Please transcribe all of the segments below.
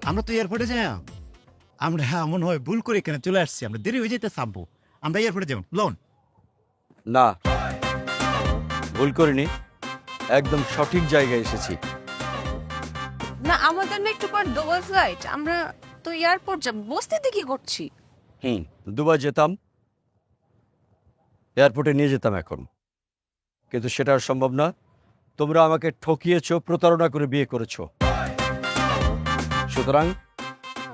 আমরা তো এয়ারপোর্টে যাই, আমরা মনে হয় ভুল করে এখানে চলে আসছি, আমরা দেরি হয়ে যেতে চাপবো, আমরা এয়ারপোর্টে যাবো লোন। না, ভুল করিনি, একদম সঠিক জায়গায় এসেছি। না আমাদের না একটু পর দুবাই ফ্লাইট, আমরা তো এয়ারপোর্ট যাব, বস্তিতে কি করছি? দুবাই যেতাম, এয়ারপোর্টে নিয়ে যেতাম এখন, কিন্তু সেটা আর সম্ভব না। তোমরা আমাকে ঠকিয়েছো, প্রতারণা করে বিয়ে করেছো, সুতরাং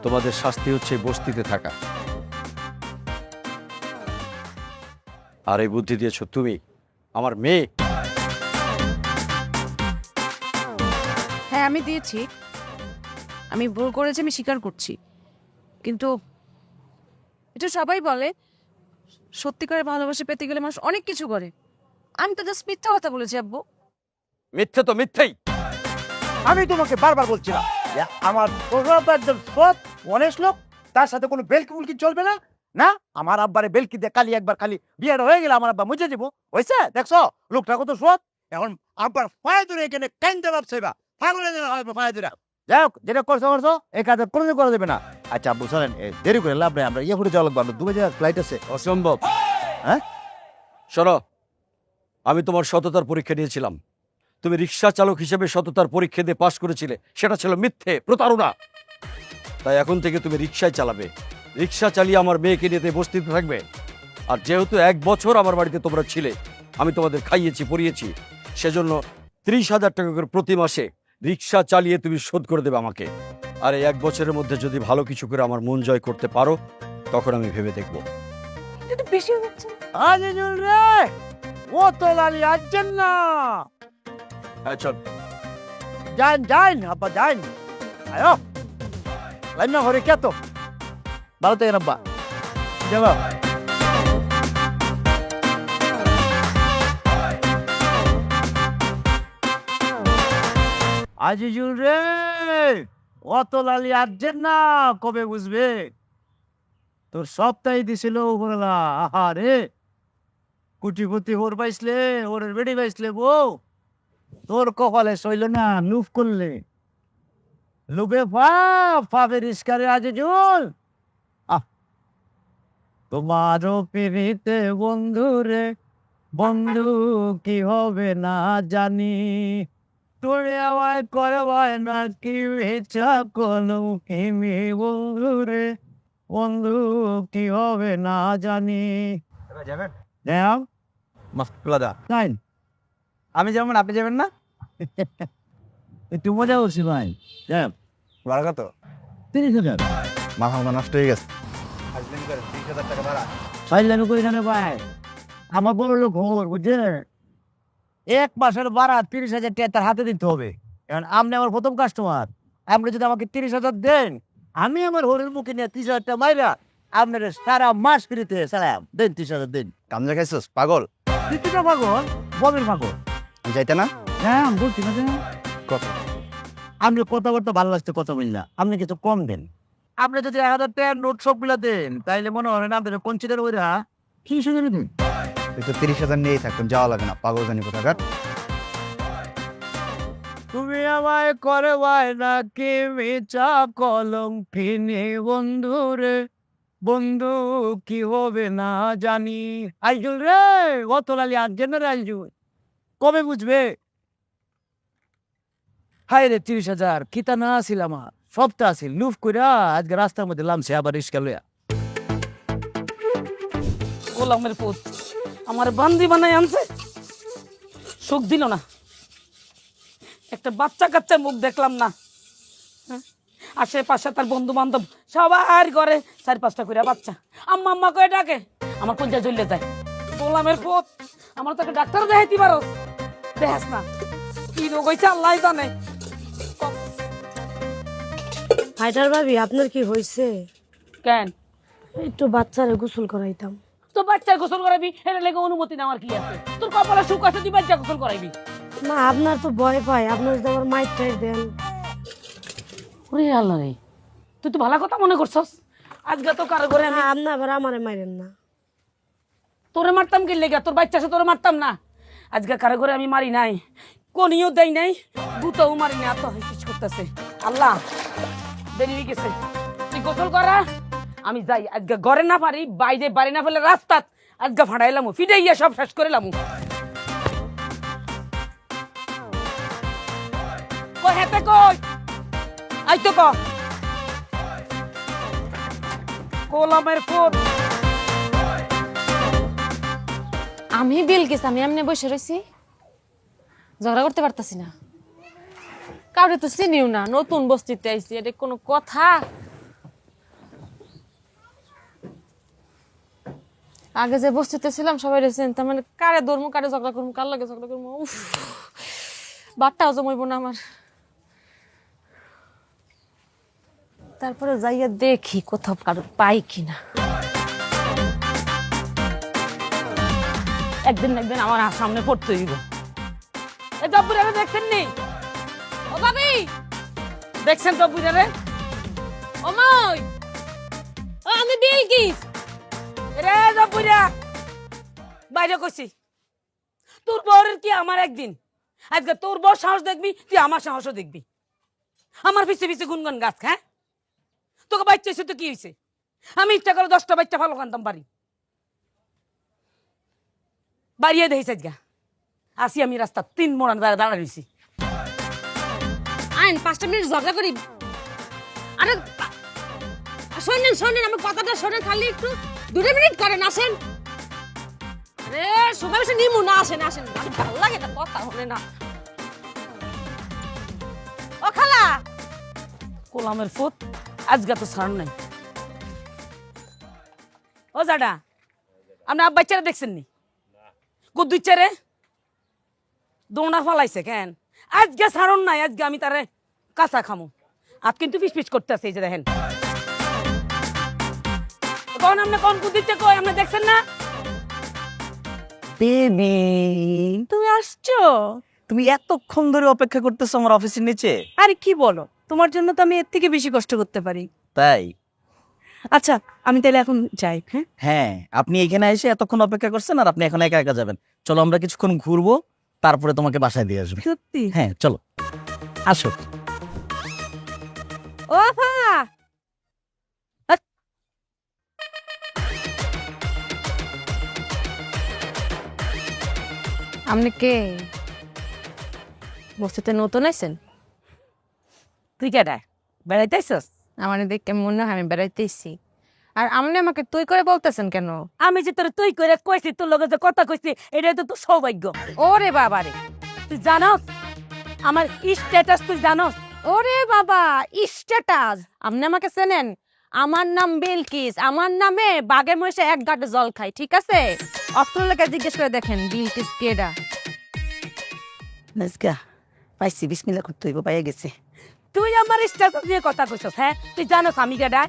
তোমাদের শাস্তি হচ্ছে বস্তিতে থাকা। আর এই বুদ্ধি দিয়েছো তুমি, আমার মেয়ে। হ্যাঁ আমি দিয়েছি, আমি ভুল করেছি, আমি স্বীকার করছি, কিন্তু এটা সবাই বলে সত্যিকারের ভালোবাসা পেতে গেলে মানুষ অনেক কিছু করে, আমি তো জাস্ট মিথ্যা কথা বলেছি আব্বু। মিথ্যে তো মিথ্যেই। আমি তোমাকে বারবার বলছিলাম যে আমার আব্বা একজন সৎ অনেস্ট লোক, তার সাথে কোনো বেলকি বুলকি চলবে না। না, আমার আব্বারে বেলকি দিয়ে খালি একবার খালি বিয়েটা হয়ে গেলে আমার আব্বা মুছে দিব, হয়েছে? দেখছো লোকটা কত সৎ। এখন আব্বার পায়ে ধরে এখানে কেনতে ভাবছে বা পাগলের পায়ে ধরে। যাই হোক, যেটা করছো এই কাজে কোনোদিন করা দেবে না। আচ্ছা আব্বু চলেন, দেরি করে লাভ নাই, আমরা ইয়ে করে যাওয়া লাগবে, আমরা দুবাই যাওয়ার ফ্লাইট আছে। অসম্ভব। হ্যাঁ শোনো, আমি তোমার সততার পরীক্ষা নিয়েছিলাম, তুমি রিক্সা চালক হিসেবে সততার পরীক্ষা দিয়ে পাশ করেছিলে, সেটা ছিল মিথ্যে, প্রতারণা। তাই এখন থেকে তুমি রিক্সায় চালাবে, রিক্সা চালিয়ে আমার মেয়েকে নিয়ে বস্তিতে থাকবে। আর যেহেতু 1 বছর আমার বাড়িতে তোমরা ছিলে, আমি তোমাদের খাইয়েছি পরিয়েছি, সেজন্য 30,000 টাকা করে প্রতি মাসে রিক্সা চালিয়ে তুমি শোধ করে দেবে আমাকে। আর এই 1 বছরের মধ্যে যদি ভালো কিছু করে আমার মন জয় করতে পারো, তখন আমি ভেবে দেখবো। এটা বেশি হয়ে যাচ্ছে। আজিজুল রে, ও তো লালি আসছেন না। হ্যাঁ চল। যাইন আব্বা যাইন, আয়ো লাইন না ঘরে কে তো ভালো থাকেন আব্বা। যাবো আজিজুল রে, অত লালি আসছেন না, কবে বুঝবে? তোর সপ্তাহে দিছিল উপরলা। আহা রে, কুটিপতি ওর পাইছলে, ওর বেড়ি পাইছলে বউ, তোর কপালে সইল না, লুফ করলে লুবে পাপের ইস্কারে আজিজুল। তোমারও পিড়িতে বন্ধু রে, বন্ধু কি হবে না জানি, তোরে আমায় করবায় না কি ইচ্ছা করলো কিমি, বন্ধু রে বন্ধু কি হবে না জানি। যাবেন যাও মাস্কুলাদা, যাইন। আমি যেমন আপনি যাবেন না? একটু মজা করছি ভাই। যাও ভাড়া কত? 30,000। মাথা মাথা নষ্ট হয়ে গেছে। আসবেন করে 30,000 টাকা ভাড়া। সাইলামি করি না ভাই, আমার বড় লোক খবর বুঝছে, 1 মাসের ভাড়া 30,000 টাকা তার হাতে দিতে হবে। কারণ আপনি আমার প্রথম কাস্টমার, আপনি যদি আমাকে 30,000 দেন, আমি আমার হরের মুখে নিয়ে 30,000 টাকা মাইরা আপনার সারা মাস ফ্রিতে সালাম দেন। 30,000 দেন। কামজা খাইছস পাগল? দ্বিতীয়টা পাগল, ববের পাগল। আমি যাইতে না? হ্যাঁ আমি বলছি না যে, কত? আপনি কথাবার্তা ভালো লাগছে, কথা বলি না, আপনি কিছু কম দেন। আপনি যদি 1,000 টাকার নোট সবগুলা দেন, তাইলে মনে হয় না আপনার কনসিডার ওইরা কি সুযোগ দিন। তুই তো 30,000 নিয়েই থাকুন, যাওয়া লাগে না, পাগল জানি কোথাকার। তুমি আমায় করে না কি মিছা কলম কিনে, বন্ধু রে বন্ধু কি হবে না জানি। আইজুল রে, অত লালি আসছেন না রে আইজুল, কবে বুঝবে? হাই রে 30,000 কিতা না আসিল, আমার সবটা আসিল, লুফ কইরা আজকে রাস্তার মধ্যে লামছে আবার রিস্কা লইয়া। গোলামের পুত আমার বান্দি বানাই আনছে, সুখ দিল না, একটা বাচ্চা কাচ্চার মুখ দেখলাম না। হ্যাঁ? আশেপাশে তার বন্ধু বান্ধব সবার ঘরে 4-5টা করে বাচ্চা, আম্মা আম্মা করে ডাকে, আমার কঞ্জা জ্বললে যায়। গোলামের পুত আমার তোকে ডাক্তার দেখাইতে পারো, দেখাস না কি রোগ হয়েছে আল্লাহ জানে। হায়দার ভাবি আপনার কি হয়েছে? কেন একটু বাচ্চারে গোসল করাইতাম। তো বাচ্চার গোসল করাবি, এটা লেগে অনুমতি নেওয়ার কি আছে? তোর কপালে সুখ আছে, তুই বাচ্চা গোসল করাইবি। না আপনার তো ভয় পায়, আপনার যদি আমার মাইট টাইট দেন। ওরে আল্লাহ রে, তুই তো ভালো কথা মনে করছস। আজকে তো কারো ঘরে আমি আপনি আবার আমারে মাইরেন না। তোরে মারতাম কি লেগে, তোর বাচ্চা সে তোরে মারতাম না। আজকে কারো ঘরে আমি মারি নাই, কোনিও দেয় নাই, দুটাও মারি না, এত হিসিস করতেছে। আল্লাহ, দেরি হয়ে গেছে, তুই গোসল করা, আমি যাই। আজকে ঘরে না পারি, বাইরে বাড়ি না ফেলে রাস্তাত আজকে ফাড়াইলাম, ফিরে গিয়ে সব শেষ করে লামু। কই হেতে কই আই তো কোলামের ফুট। আমি বিলকিস, আমি এমনি বসে রয়েছি, ঝগড়া করতে পারতাছি না। কাউরে তো চিনিও না, নতুন বস্তিতে আইছি, এটা কোনো কথা? আগে যে বস্তিতে ছিলাম সবাই রেছেন, তার মানে কারে ধরমু, কারে ঝগড়া করবো, কার লাগে ঝগড়া করবো, উফ, বাটটাও জমাইব না আমার। তারপরে যাইয়া দেখি কোথাও কারো পাই কিনা। একদিন না একদিন আমার সামনে পড়তে হইব। এ জব্বুরারে দেখছেন নি? ও ভাবি, দেখছেন জব্বুরারে? ও মই, ও আমি বিলকিস। রে জব্বুরা, বাইরে কইছি, তোর বউরের কি আমার একদিন? আজকে তোর বউ সাহস দেখবি, তুই আমার সাহসও দেখবি। আমার পিছে পিছে গুনগুন গাছ, হ্যাঁ? তোকে বাচ্চা এসে তো কি হয়েছে? আমি ইচ্ছা করে 10টা বাচ্চা ভালো কানতাম পারি। বাড়িয়ে দেখিস আজকে আসি আমি রাস্তা 3 মোড়ান দাঁড়া রয়েছি। আইন 5টা মিনিট ঝগড়া করি। আরে শোনেন শোনেন, আমার কথাটা শোনেন, খালি একটু 2 মিনিট করেন, আসেন। আরে সবাই এসে নিমু না, আসেন আসেন, আমার ভালো লাগে না, কথা হবে না। ও খালা, কোলামের ফুট, আজকে তো ছাড় নাই। ও জাডা, আপনি বাচ্চারা দেখছেন নি? কুদ্দুচ্চারে দোনা ফলাইছে কেন? আজকে ছাড়ন নাই, আজকে আমি তারে কাঁচা খামু। আজ কিন্তু পিস পিস করতে আছে, এই যে দেখেন। কোন আপনি কোন কুদ্দুচ্চা কই, আপনি দেখছেন না? বেবি, তুমি আসছো? তুমি এতক্ষণ ধরে অপেক্ষা করতেছো আমার অফিসের নিচে? আরে কি বলো, তোমার জন্য তো আমি এর থেকে বেশি কষ্ট করতে পারি। তাই? আচ্ছা, আমি তাহলে এখন যাই। হ্যাঁ, হ্যাঁ, আপনি এখানে এসে এতক্ষণ অপেক্ষা করছেন আর আপনি এখন একা একা যাবেন। চলো আমরা কিছুক্ষণ ঘুরবো, তারপরে তোমাকে বাসায় দিয়ে আসবে। সত্যি? হ্যাঁ চলো, আসো। ও হ্যাঁ, আপনি কে? বস্তিতে নতুন আইছেন? তুই কেডা, বেড়াইতেছস? আমার দেখে মনে হয় আমি বেড়াইতেছি। আর আপনি আমাকে তুই করে বলতেছেন কেন? আমি যে তোর তুই করে কইছি, তোর লগে যে কথা কইছি, এটাই তো তোর সৌভাগ্য। ওরে বাবা রে, তুই জানস আমার স্ট্যাটাস? তুই জানস? ওরে বাবা, স্ট্যাটাস! আপনি আমাকে চেনেন? আমার নাম বিলকিস, আমার নামে বাঘের মহিষে 1 গাঁটে জল খাই, ঠিক আছে? অস্ট্রেলিয়াকে জিজ্ঞেস করে দেখেন বিলকিস কেডা। নাজকা পাইছি, বিসমিল্লাহ করতে হইব, পাইয়া গেছে। তুই আমার স্ট্যাটাস নিয়ে কথা কইছস? হ্যাঁ, তুই জানস আমি কেডা?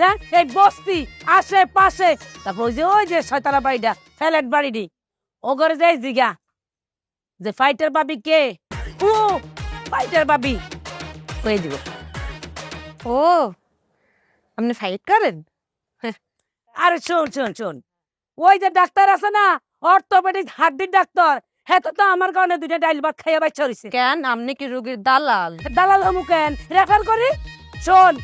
হ্যাঁ, এই বস্তি আশেপাশে, তারপর ওই যে শয়তানা বাড়িটা, ফ্ল্যাট বাড়িটি, ওগরে যাই জিগা যে ফাইটার বাবি কে? ও ফাইটার বাবি কই দিব। ও, আপনি ফাইট করেন? আরে শোন শোন শোন, ওই যে ডাক্তার আছে না, অর্থোপেডিক হাড্ডির ডাক্তার, হ্যাঁ তো আমার কারণে 2টা ডাইল ভাত খাইয়া বাচ্চা হইছে। কেন, আপনি কি রোগীর দালাল? দালাল হমু কেন, রেফার করি। শোন,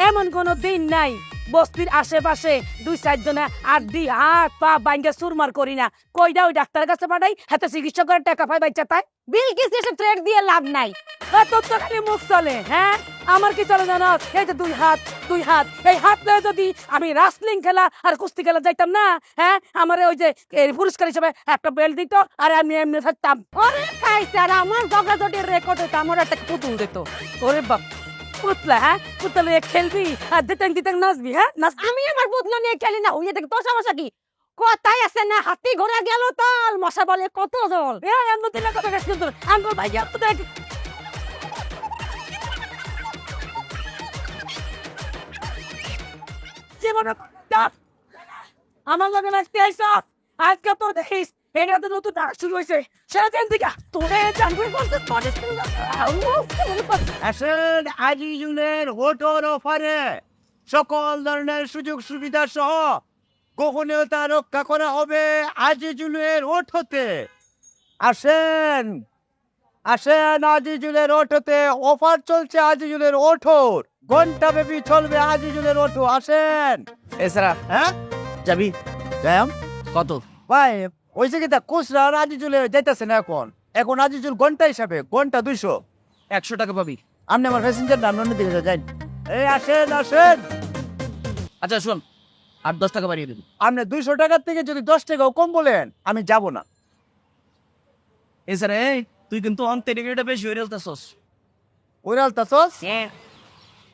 এমন কোনো দিন নাই বস্তির আশেপাশে 2-4 জনে আড্ডি হাত পা বাইঙ্গা সুরমার করি না, কইডা ওই ডাক্তারের কাছে পাঠাই, হাতে চিকিৎসা করে টাকা পাই বাচ্চা তাই। বিলকিস এসে থ্রেট দিয়ে লাভ নাই। তোর তো খালি মুখ চলে, হ্যাঁ? আমার কি চলে জানো? এই যে 2 হাত 2 হাত, এই হাত লয়ে যদি আমি রাসলিং খেলা আর কুস্তি খেলা যাইতাম না, হ্যাঁ, আমার ওই যে পুরস্কার হিসেবে একটা বেল্ট দিত, আর আমি এমনি থাকতাম। ওরে খাইছে, আর আমার জগাজটির রেকর্ড হতো, আমার একটা পুতুল দিত। ওরে বাপ, পুতলা, হ্যাঁ, পুতলা খেলবি আর দিতেন দিতেন নাচবি, হ্যাঁ নাচ। আমি আমার পুতলা নিয়ে খেলি না, হইয়া দেখি তোর সমস্যা কি? কথাই আছে না, হাতি ঘোড়া গেল তল, মশা বলে কত জল। এমন দিলে কথা শুনতো আঙ্গুল ভাইয়া তো দেখ। জীবনে আমার লগে নাচতে আইস, আজকে তোর দেখিস এটা তো নতুন ডাক শুরু হয়েছে, সেদিন থেকে তোরে জানবি বলতে তোরে আসেন আজিজুলের হোটেল অফারে সকল ধরনের সুযোগ সুবিধা সহ গোপনীয়তা রক্ষা করা হবে আজিজুলের হোটেলে। আসেন আসেন আজিজুলের অটোতে, অফার চলছে আজিজুলের অটোর, ঘন্টা ব্যাপী চলবে আজিজুলের অটো, আসেন। এছাড়া হ্যাঁ যাবি যাম কত? ভাই, ওই জায়গাটা খুচরা আর আজিজুলে যাইতেছে না এখন, এখন আজিজুল ঘন্টা হিসাবে, ঘন্টা 200। 100 টাকা পাবি। আপনি আমার প্যাসেঞ্জার নাম অন্য দিকে যাই। এই আসেন আসেন, আচ্ছা শোন, 8-10 টাকা বাড়িয়ে দিবি। আপনি 200 টাকার থেকে যদি 10 টাকাও কম বলেন আমি যাব না। এছাড়া এই তুই কিন্তু অন্তে টিকিটটা বেশি হয়ে গেলতাছস। ওইরাল তাসস,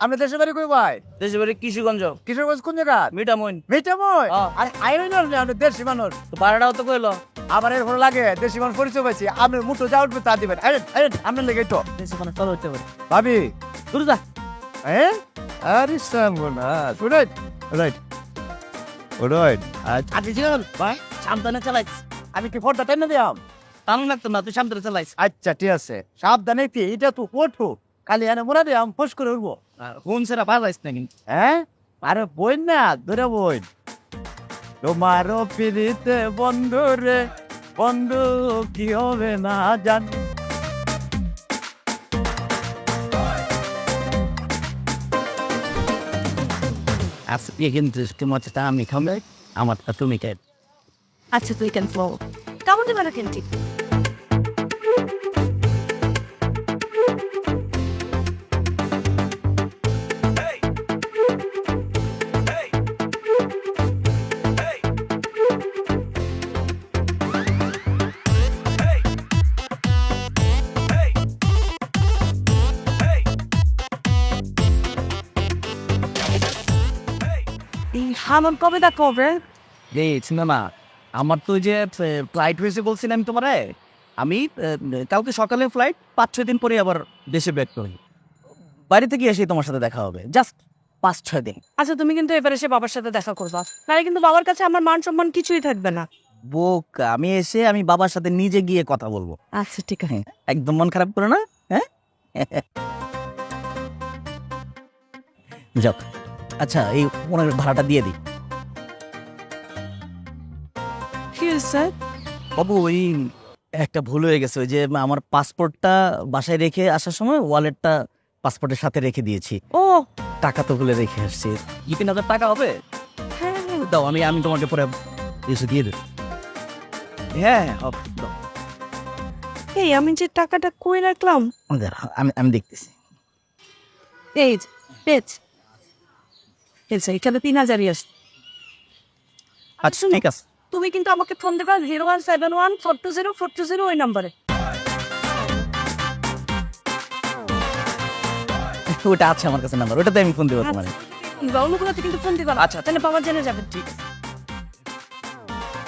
আপনি দেশে বাড়ি কই ভাই? দেশে বাড়ি কিশোরগঞ্জ, কিশোরগঞ্জ কোন জায়গা? মিঠামইন। মিঠামই? হ্যাঁ। আরে আইরই না আপনি দেশি মানুষ, তো ভাড়াটাও তো কইলো। আমার এর ভালো লাগে, দেশি মানুষ পরিচয় পাইছি, আপনি মুঠো যা উঠবে তা দিবেন। আরে আরে আপনার লেগে তো দেশে মানে চলো হইতে পারে। ভাবি, দূর যা। হ্যাঁ আরে সামনা রাইট রাইট রাইট। আজিজুল ভাই সাবধানে চালাইস। আমি কি ফোনটা টেনে দিলাম? টানুন লাগতো না, তুই সাবধানে চালাইস। আচ্ছা ঠিক আছে, সাবধানে কি, এটা তো ওঠো, খালি এনে মোড়া দিলাম ফস করে উঠবো। ফোন সেরা বাজাইস না কিন্তু। হ্যাঁ আরে বই না ধরে বই, তোমার পিড়িতে বন্ধু রে বন্ধু কি হবে না জানি। আজকে কিন্তু তোমারটা আমি খাবে, আমারটা তুমি খাই। আচ্ছা তুই কেন কেমন দেবে না কিন্তু এই হামন কবে দেখা হবে? এই না, আমার তো যে ফ্লাইট হয়েছে বলছি না আমি তোমারে, আমি কালকে সকালে ফ্লাইট, 5-6 দিন পরে আবার দেশে ব্যাক করি। বাড়ি থেকে এসে তোমার সাথে দেখা হবে, জাস্ট 5-6 দিন। আচ্ছা তুমি কিন্তু এবার এসে বাবার সাথে দেখা করবা, নাহলে কিন্তু বাবার কাছে আমার মান সম্মান কিছুই থাকবে না। বোকা, আমি এসে আমি বাবার সাথে নিজে গিয়ে কথা বলবো। আচ্ছা ঠিক আছে। একদম মন খারাপ করো না, হ্যাঁ? যাক, আচ্ছা এই ওনার ভাড়াটা দিয়ে দিই। কি স্যার? বাবু ওই একটা ভুল হয়ে গেছে, ওই যে আমার পাসপোর্টটা বাসায় রেখে আসার সময় ওয়ালেটটা পাসপোর্টের সাথে রেখে দিয়েছি, ও টাকা তো ভুলে রেখে আসছি। 2-3 হাজার টাকা হবে? হ্যাঁ দাও, আমি আমি তোমাকে পরে এসে দিয়ে দেব। হ্যাঁ দাও। এই আমি যে টাকাটা কই রাখলাম? দাঁড়াও, আমি আমি দেখতেছি। এই যে, পেজ এখানে 3000ই আসছে। আচ্ছা ঠিক আছে। তুমি কিন্তু আমাকে ফোন দেবা 0171420 ওই নাম্বারে। ওটা আছে আমার কাছে নাম্বার, ওটাতে আমি ফোন দেবো তোমার। অন্য কোথাতে কিন্তু ফোন দিবা না। আচ্ছা। তাহলে বাবা জেনে যাবে। ঠিক আছে,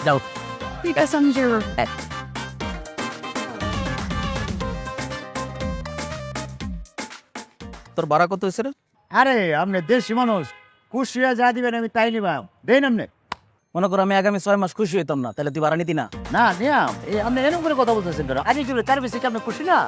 যাও। ঠিক আছে আমি যাবো। তোর ভাড়া কত হয়েছে রে? আরে আপনি দেশি মানুষ, খুশি হয়ে যা দিবেন আমি তাই নিবাম, দেন আপনি। মনে করো আমি আগামী 6 মাস খুশি হইতাম না, তাহলে তুই ভাড়া নিতি না? না নিয়াম, এই আপনি এরকম করে কথা বলতেছেন কেন? আগে কি তার বেশি কি আপনি খুশি না?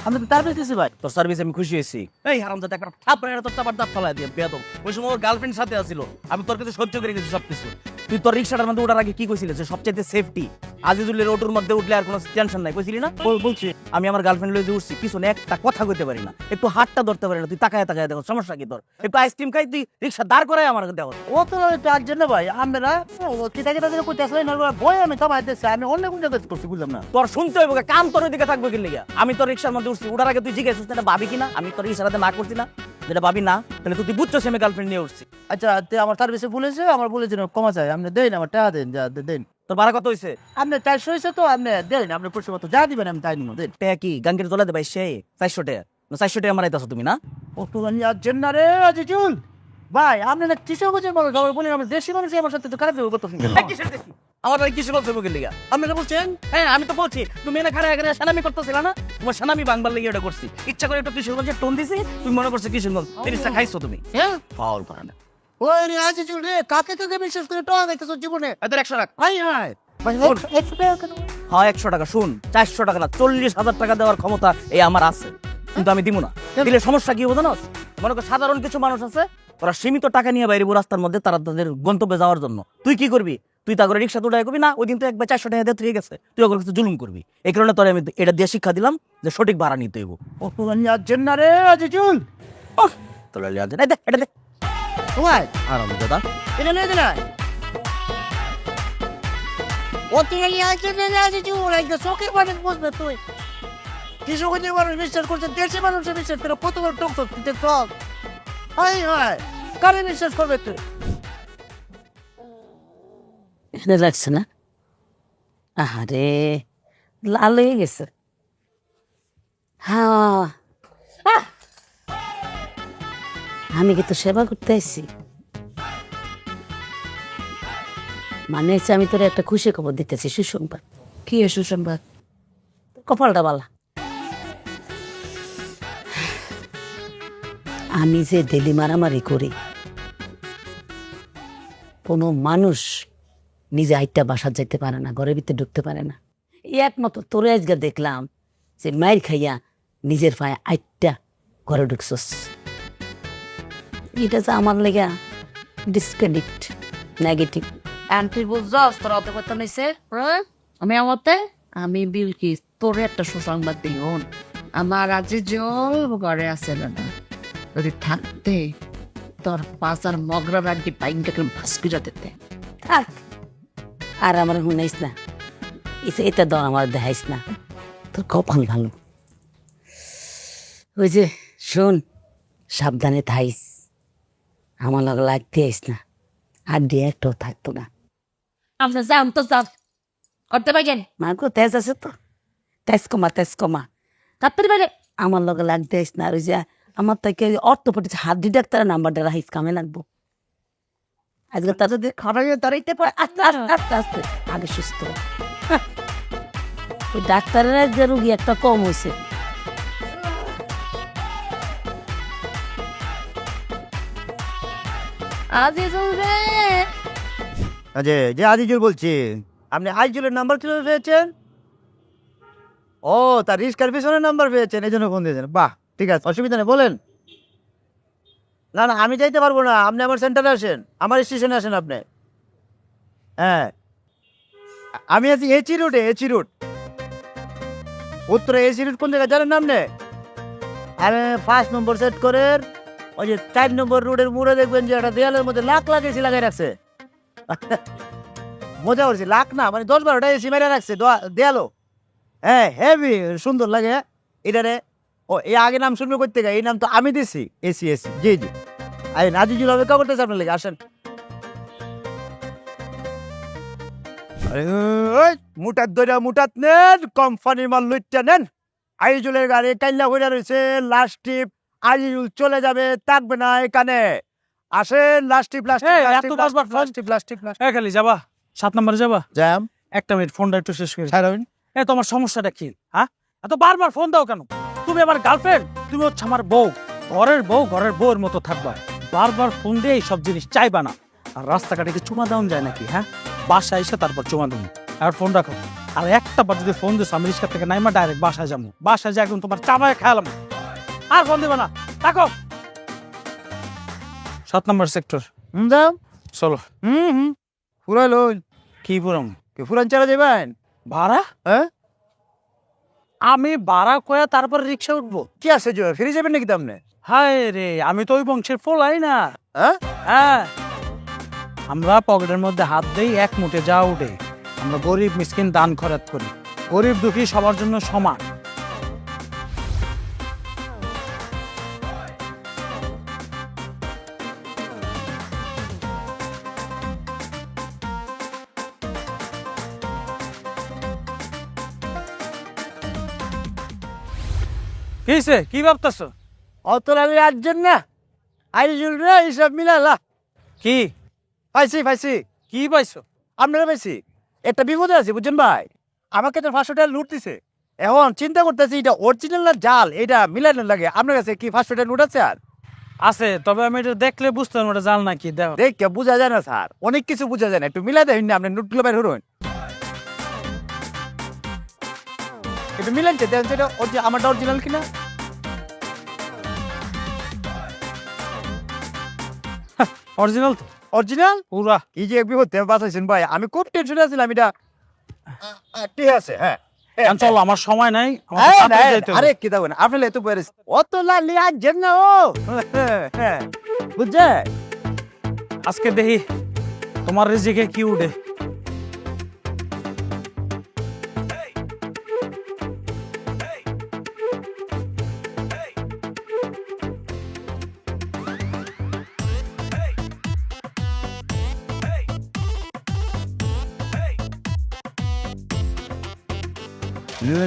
আমি তো তার বেশি ভাই। তোর সার্ভিসে আমি খুশি হয়েছি। এই হারামজাদা, একটা থাপড়ে তোর চাপার দাঁত ফালাই দিয়ে বেয়াদব। ওই সময় ওর গার্লফ্রেন্ড সাথে আসিল, আমি তোর কাছে সহ্য করে গেছি সবকিছু। তুই তোর রিক্সাটার মধ্যে ওঠার আগে কি কইছিলি যে সবচেয়ে সেফটি আজিজুলের অটোর মধ্যে উঠলে আর কোনো টেনশন নাই, কইছিলি না? বলছি আমি আমার গার্লফ্রেন্ড লইতে উঠছি, পিছনে একটা কথা কইতে পারি না, একটু হাতটা ধরতে পারি না, তুই তাকায় তাকায় দেখো সমস্যা কি তোর? একটু আইসক্রিম খাই, তুই রিক্সা দাঁড় করায় আমার দেখো। ও তো একজন না ভাই, আমরা কিতা কিতা যেন করতে আসলে না বই আমি তো ভাইতেছি, আমি অন্য কোন জায়গায় করছি বুঝলাম না। তোর শুনতে হইব, কাম তোর দিকে থাকবো কি লিগা? আমি তোর রিক্সার মধ্যে উঠছি, উঠার আগে তুই জিজ্ঞাসা এটা ভাবি কিনা? আমি তোর ইশারাতে না করছি না, যেটা ভাবি না, তাহলে তুই বুঝছো আমি গার্লফ্রেন্ড নিয়ে উঠছি। আচ্ছা আমার তার বেশি বলেছে, আমার বলেছিল কমা চাই, আপনি দেন আমার টাকা দেন, যা দেন। তোর ভাড়া কত হয়েছে? আপনি 400 হয়েছে তো আপনি দেন, আপনি পরশু মতো যা দিবেন আমি তাই নিব, দেন। টাকা কি গাঙ্গের তোলা দেবাই সে 400 টাকা? 400 টাকা মারাইতেছো তুমি না? অত গানি আসছেন না রে আজিজুল ভাই, আপনি না কিসের বলছেন মানুষ, আমার বলি আমি দেশি মানুষ, আমার সাথে তো খারাপ ব্যবহার করতেছেন কেন? আমার ভাই কিছু বলছে মুখের লিগা? আপনারা বলছেন? হ্যাঁ আমি তো বলছি, তুমি এনে খারাপ এখানে সানামি করতেছিল না? তোমার সানামি বাংবার লেগে এটা করছি, ইচ্ছা করে একটু কিশোরগঞ্জের টোন দিছি, তুমি মনে করছো কিশোরগঞ্জ জিনিসটা খাইছো তুমি। হ্যাঁ ফাউল করে না। ওই রে আজিজুল রে, কাকে তোকে বিশ্বাস করে টাকা গাইতেছ জীবনে? এদের 100 টাকা। হাই হাই ভাই, 100 টাকা কেন? হ্যাঁ 100 টাকা, শুন 400 টাকা না 40,000 টাকা দেওয়ার ক্ষমতা এই আমার আছে, কিন্তু আমি দিব না। দিলে সমস্যা কি হবে জানো? মনে কর সাধারণ কিছু মানুষ আছে, ওরা সীমিত টাকা নিয়ে বাইরে রাস্তার মধ্যে তারা তাদের গন্তব্যে যাওয়ার জন্য, তুই কি করবি? তুই তা করে রিক্সা তোটাই করবি না, ওই দিন তো একবার 400 টাকা দিয়ে ঠিক আছে, তুই ওগুলো কিছু জুলুম করবি। এই কারণে তোর আমি এটা দিয়ে শিক্ষা দিলাম যে সঠিক ভাড়া নিতে হইব। অত যাচ্ছেন না রে আজিজুল। তোর লিয়া দে, দে এটা দে। তোমার আরাম দাদা। এটা নিয়ে দিলে অত আছে না আজিজুল, একদম চোখের পানি বুঝবে তুই। কিছু কিছু মানুষ বিশ্বাস করছে, দেশে মানুষে বিশ্বাস করে, কত বড় টক টক দিতে টক। হাই হাই, কারে বিশ্বাস করবে তুই? এখানে লাগছে না? আহারে লাল হয়ে গেছে। হ্যাঁ, আমি কি তো সেবা করতে আসছি? মানে হচ্ছে আমি তোর একটা খুশি খবর দিতেছি, সুসংবাদ। কি সুসংবাদ? কপালটা বালা। আমি যে ডেলি মারামারি করি, কোনো মানুষ নিজে আইটা বাসার যাইতে পারে না, ঘরের ভিতরে ঢুকতে পারে না। এই একমাত্র তোরে আজকে দেখলাম যে মাইর খাইয়া নিজের পায়ে আইটা ঘরে ঢুকছস। এটা যে আমার লেগা ডিসক্রেডিট, নেগেটিভ। আন্টি বুঝছস তোর অত কথা নিছে? আমি আমাতে আমি বিলকিস তোর একটা সুসংবাদ দিই। হন, আমার আজি জল ঘরে আছে না, যদি থাকতে তোর পাশার মগরা রাখি পাইনটাকে ভাস্কিরা দিতে। থাক, আর আমার শুনাইস না, এটা দর আমার দেখাইস না, তোর কপাল ভালো। ওই যে শোন, সাবধানে থাইস, আমার লগে লাগতে আইস না, আর দিয়ে একটাও থাকতো না। আমরা যাম তো যাম করতে পারেন মাগো তেজ আছে তো, তেজ কমা, তেজ কমা, তাড়াতাড়ি বাইরে। আমার লগে লাগতে আইস না। আর ওই যে আমার থেকে অর্থোপেডিক হাড্ডি ডাক্তারের নাম্বারটা রাখিস, কামে লাগবো। আজকে তার যদি খারাপ দাঁড়াইতে পারে, আস্তে আস্তে আস্তে আস্তে আগে সুস্থ হ। হ্যাঁ। ওই ডাক্তারের যে রুগী একটা কম হয়েছে। আজি চলবে যে যে আজিজুল বলছি, আপনি আজিজুলের নাম্বার কিভাবে পেয়েছেন? ও, তার রিস্কার পিছনের নাম্বার পেয়েছেন, এই জন্য ফোন দিয়েছেন। বাহ, ঠিক আছে, অসুবিধা নেই, বলেন। না না, আমি যাইতে পারবো না, আপনি আমার সেন্টারে আসেন, আমার স্টেশনে আসেন আপনি। হ্যাঁ, আমি আছি এচি রোডে, এচি রোড, উত্তরে এসি রোড। কোন জায়গায় জানেন না আপনি? আরে 5 নম্বর সেট করে ওই যে 4 নম্বর রোডের মোড়ে দেখবেন যে একটা দেয়ালের মধ্যে লাখ লাখ এসি লাগাই রাখছে। মজা করছি, লাখ না মানে 10-12টা এসি মেরে রাখছে দেয়ালো। হ্যাঁ, হেভি সুন্দর লাগে এটারে। ও, এই আগে নাম শুনবে করতে গা, এই নাম তো আমি দিছি, এসি এসি। জি জি, আরে নাজিজুল অপেক্ষা করতেছে আপনার লেগে, আসেন। আরে ওই মুটাত দইরা মুটাত নেন, কোম্পানির মাল লইটা নেন। আইজুলের গাড়ি কাইল্লা হইয়া রয়েছে, লাস্ট ট্রিপ। আইজুল চলে যাবে, থাকবে না এখানে। আসেন, last trip, last trip, last trip, last trip. এ খালি যাবা 7 নম্বরে যাবা? জ্যাম একটা মিনিট, ফোনটা একটু শেষ করে। ছাড়ুন। এ তোমার সমস্যাটা কি? হ্যাঁ, এত বারবার ফোন দাও কেন? তুমি আমার গার্লফ্রেন্ড, তুমি হচ্ছে আমার বউ, ঘরের বউ, ঘরের বউয়ের মতো থাকবা। বারবার ফোন দিয়ে এইসব জিনিস চাইবা না। আর রাস্তাঘাটে কি চুমা দেওয়া যায় নাকি? হ্যাঁ, বাসায় এসে তারপর চুমা দেবো। আর ফোন রাখো। আর একটা বার যদি ফোন দিস, আমি রিক্সা থেকে নাইমা ডাইরেক্ট বাসায় যাবো। বাসায় যে একদম তোমার চাবায় খেয়ালাম। আর ফোন দিবা না, রাখো। 7 নম্বর সেক্টর। যাম। চলো। ফুরাই লইন। কি পুরম ফুরান চালা যাবেন? ভাড়া? হ্যাঁ, আমি ভাড়া কয়া তারপর রিক্সা উঠবো? কি আছে জয়, ফিরে যাবেন নাকি তামনে? হায় রে, আমি তো ওই বংশের ফোলাই না। হ্যাঁ, হ্যাঁ, আমরা পকেটের মধ্যে হাত দেই, এক মুঠে যা উঠে। আমরা গরিব মিসকিন দান খরচ করি, গরিব দুঃখী সবার জন্য সমান। কিসে কি ভাবতেছো? অত আমি আসছেন না, আইজুল রে এইসব মিলালা। কি পাইছি পাইছি, কি পাইছো? আপনারা পাইছি। একটা বিপদে আছে বুঝছেন ভাই, আমাকে তো 500 টাকা লুট দিছে। এখন চিন্তা করতেছি এটা অরিজিনাল না জাল, এটা মিলানোর লাগে। আপনার কাছে কি 500 টাকা লুট আছে? আর আছে, তবে আমি এটা দেখলে বুঝতে পারবো এটা জাল নাকি। দেখো, দেখে বোঝা যায় না স্যার, অনেক কিছু বোঝা যায় না, একটু মিলাই দেন না, আপনি নোটগুলো বের হরুন। একটু মিলানছে দেন সেটা আমারটা অরিজিনাল কিনা। অরিজিনাল তো। অরিজিনাল পুরা এই যে বিপদ থেকে বাঁচাইছেন ভাই, আমি খুব টেনশনে আছিলাম এটা। ঠিক আছে, হ্যাঁ চলো, আমার সময় নাই, আমার এই, তাড়াতাড়ি না, যাইতে হবে। আরে কি দাও না, আপনি এত বয়স অত লালি আজ যেন না ও হ্যাঁ, বুঝছে? আজকে দেখি তোমার রিজিকে কি উঠে।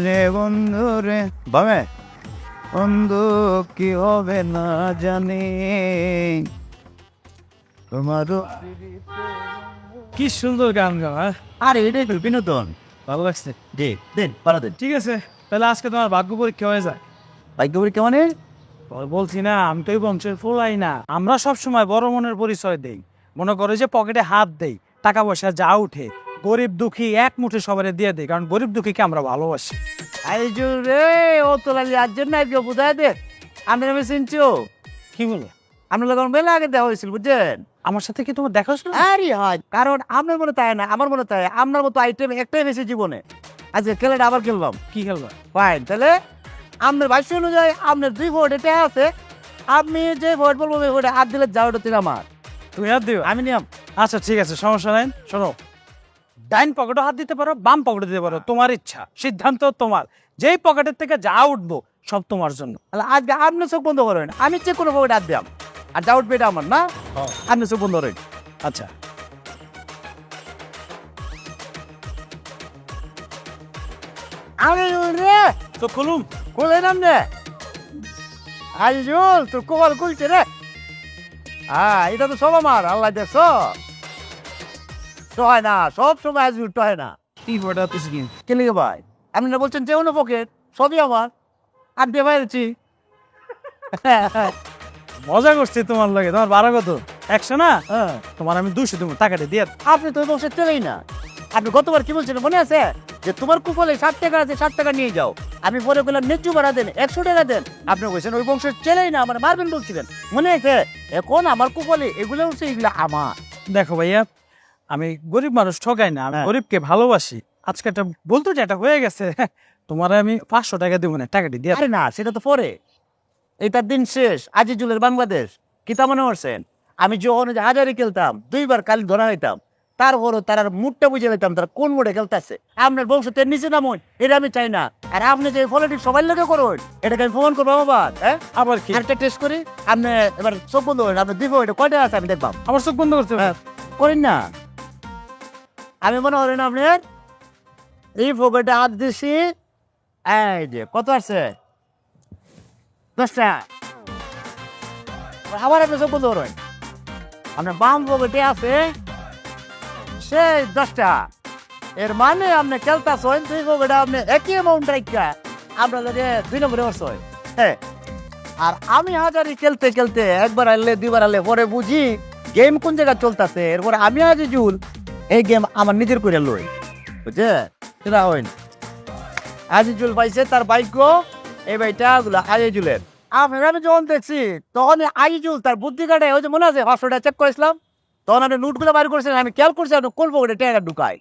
রে বন্ধু রে বামে বন্ধু কি হবে না জানি তোমারও। কি সুন্দর গান গাওয়া। আরে এটাই তো বিনোদন, ভালো লাগছে। দে দেন পারা দেন। ঠিক আছে, তাহলে আজকে তোমার ভাগ্য পরীক্ষা হয়ে যায়। ভাগ্য পরীক্ষা মানে? বলছি না, আমি তো এই বংশের ফোলাই না। আমরা সব সময় বড় মনের পরিচয় দেই, মনে করে যে পকেটে হাত দেই, টাকা পয়সা যা উঠে গরিব দুঃখী এক মুঠে সবারে দিয়ে দেই, কারণ গরিব দুঃখীকে আমরা ভালোবাসি। আইজু রে ও তো লালি আজ জন্য আইজো বুঝাই দে। আমি আমি চিনছো কি বলে? আপনার লোক মেলা আগে দেওয়া হয়েছিল বুঝছেন? আমার সাথে কি তোমার দেখা হয়েছিল? আরে হয়, কারণ আপনার মনে তাই না, আমার মনে তাই। আপনার মতো আইটেম একটাই বেশি জীবনে। আজকে খেলাটা আবার খেললাম। কি খেলবা? ফাইন, তাহলে আপনার ভাষ্য অনুযায়ী আপনার 2 ভোট এটা আছে। আপনি যে ভোট বলবো ওই ভোটে হাত দিলে যাও, ওটা তিন আমার, তুমি হাত দিও? আমি নিয়ম। আচ্ছা ঠিক আছে, সমস্যা নাই। শোনো, ডাইন পকেটে হাত দিতে পারো, বাম পকেটে দিতে পারো, তোমার ইচ্ছা, সিদ্ধান্ত তোমার। যেই পকেটের থেকে যা উঠবো সব তোমার জন্য। তাহলে আজকে আপনি চোখ বন্ধ করেন, আমি চেক কোনো ভোট হাত দিলাম, আর যা উঠবে এটা আমার না। আপনি চোখ বন্ধ করেন। আচ্ছা, আমি রে তো খুলুম। খুলে নাম রে আইজুল, তোর কোয়াল খুলছে রে। হ্যাঁ, এটা তো সব আমার, আল্লাহ দেখছো তো হয় না, সব সময় আইজুল তো হয় না। কি ফটো তুই কি কে লিখে ভাই? আপনি না বলছেন যে অন্য পকেট, সবই আমার, আর দিয়ে বাইরেছি। মজা করছি তোমার লাগে। তোমার ভাড়া কত? 100 না? হ্যাঁ, তোমার আমি 200 দেবো, টাকাটা দিয়ে। আপনি তো বসে চলেই না। আপনি গতবার কি বলছিলেন মনে আছে? যে তোমার কুপলে 60 টাকা আছে, 60 টাকা নিয়ে যাও। আমি পরে বললাম ন্যায্য ভাড়া দেন, 100 টাকা দেন। আপনি বলছেন ওই বংশের চলেই না, আমার মারবেন বলছিলেন, মনে আছে? এখন আমার কুপলে এগুলো হচ্ছে, এগুলো আমার। দেখো ভাইয়া, আমি গরিব মানুষ ঠকাই না, আমি হ্যাঁ। গরিবকে ভালোবাসি। আজকে একটা বলতো যে এটা হয়ে গেছে, তোমার আমি 500 টাকা দেবো না, টাকাটি দিয়ে। আরে না, সেটা তো পরে, এটার দিন শেষ। আজিজুলের বাংলাদেশ কি তা মনে করছেন? আমি যখন হাজারে খেলতাম, 2 বার কালি ধরা হইতাম, তারপরও তার মুডটা বুঝে নিতাম তারা কোন মুডে খেলতেছে। আপনার বংশতে নিচে নামুন, এটা আমি চাই না। আর আপনি যে পলিটিক্স সবাই লোকে করুন, এটাকে আমি প্রমাণ করবো আবার। হ্যাঁ, আবার কি? আরেকটা টেস্ট করি। আপনি এবার চোখ বন্ধ করেন, আপনি দিব এটা কয়টা আছে আমি দেখবাম। আমার চোখ বন্ধ করতে হবে? হ্যাঁ, করেন না। আমি মনে করেন আপনার এই পকেটে হাত দিছি, এই যে কত আছে, 10টা। আবার আপনি চোখ বন্ধ করেন, আপনার বাম পকেটে আছে সেই 10টা। এর মানে আপনি খেলতেছেন 2 পকেটে, আপনি একই অ্যামাউন্ট রাখা আপনার কাছে 2 নম্বরে বসে। হ্যাঁ, আর আমি হাজারি খেলতে খেলতে একবার আনলে 2 বার আনলে পরে বুঝি গেম কোন জায়গায় চলতেছে। এরপরে আমি আজিজুল এই গেম আমার নিজের করে লই, বুঝছে? সেটা হইন আজিজুল পাইছে তার ভাগ্য, এই ভাইটা গুলো আজিজুলের। আপনার আমি যখন দেখছি তখন আজিজুল তার বুদ্ধি কাটে, ওই যে মনে আছে 500 টাকা চেক করেছিলাম, তখন আপনি নোটগুলো বাইর করছেন, আমি খেয়াল করছি আপনি কোন পকেটে টাকা ঢুকায়।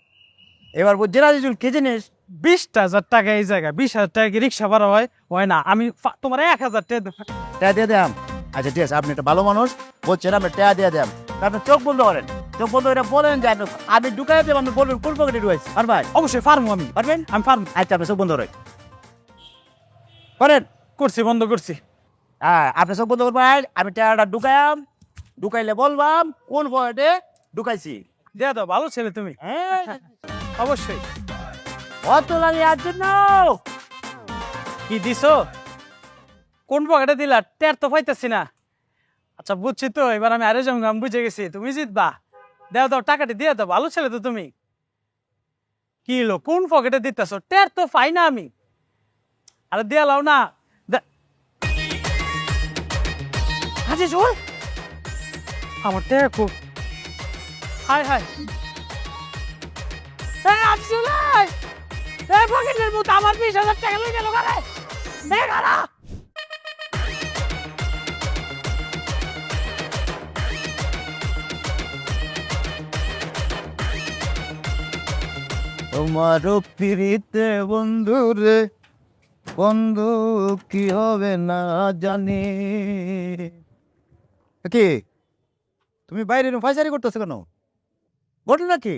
এবার বুঝছেন আজিজুল কি জিনিস? 20,000 টাকা এই জায়গায়, 20,000 টাকা কি রিক্সা ভাড়া হয় না? আমি তোমার 1,000 টাকা দেবো। টাকা দিয়ে দেন। আচ্ছা ঠিক আছে, আপনি একটা ভালো মানুষ, বলছেন আপনি টাকা দিয়ে দেন। আপনি চোখ বন্ধ করেন, চোখ বন্ধ করে বলেন যে আমি ঢুকাই দেব, আপনি বলবেন কোন পকেটে ঢুকাইছি। আর ভাই অবশ্যই পারবো, আমি পারবেন? আমি পারবো। আচ্ছা, আপনি চোখ বন্ধ করেন, করেন। করছি, বন্ধ করছি। হ্যাঁ, আপনি চোখ বন্ধ করবেন, আমি টাকাটা ঢুকাইম, ঢুকাইলে বলবাম কোন পকেটে ঢুকাইছি। দিয়ে দাও, ভালো ছেলে তুমি। হ্যাঁ, অবশ্যই। অত লাগে আর জন্য কি দিছো? কোন পকেটে দিলা? টের তো পাইতেছি না। আচ্ছা বুঝছি তো, এবার আমি আরো যাবো, আমি বুঝে গেছি তুমি জিতবা। দাও দাও, টাকাটি দিয়ে দাও, ভালো ছেলে তো তুমি। কি হলো, কোন পকেটে দিতেছ? টের তো পাই না আমি। আরে দিয়ে লাও না। আজিজুল, আমার টের খুব। হাই হাই, আজিজুল, এই পকেটের মতো আমার 20,000 টাকা লই গেল কারে? কারা? তোমার পিড়িতে বন্ধু রে, বন্ধু কি হবে না জানি। কি তুমি বাইরে ফাইসারি করতেছো কেন? ঘটনা কি?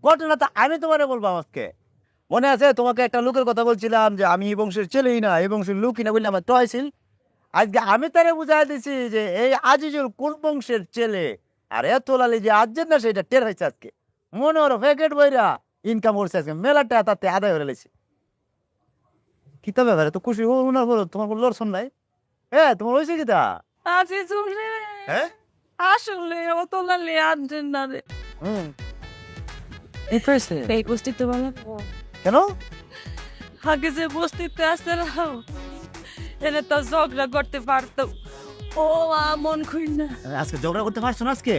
ঘটনা তো আমি তোমারে বলবো আজকে। মনে আছে তোমাকে একটা লোকের কথা বলছিলাম যে আমি এই বংশের ছেলেই না, এই বংশের লোকই না বললে আমার টয়ছিল। আজকে আমি তারে বুঝাই দিছি যে এই আজিজুল কোন বংশের ছেলে, আর এত লালি যে আজের না সেটা টের হয়েছে আজকে। মনে হলো প্যাকেট বইরা ইনকাম করছে আজকে, মেলাটা তাতে আদায় হয়ে লেছে। কি তবে ব্যাপারে তো খুশি হবো না, বলো তোমার কোনো লড়ছন নাই? হ্যাঁ তোমার হয়েছে কি তা? আজিজুল রে, হ্যাঁ আসলে ও তো লালি আনছেন না রে। হুম, এই বস্তিতে বলো কেন? আগে যে বস্তিতে আসতে না এনে তো ঝগড়া করতে পারতো, ও মন খুই না আজকে ঝগড়া করতে পারছো না আজকে?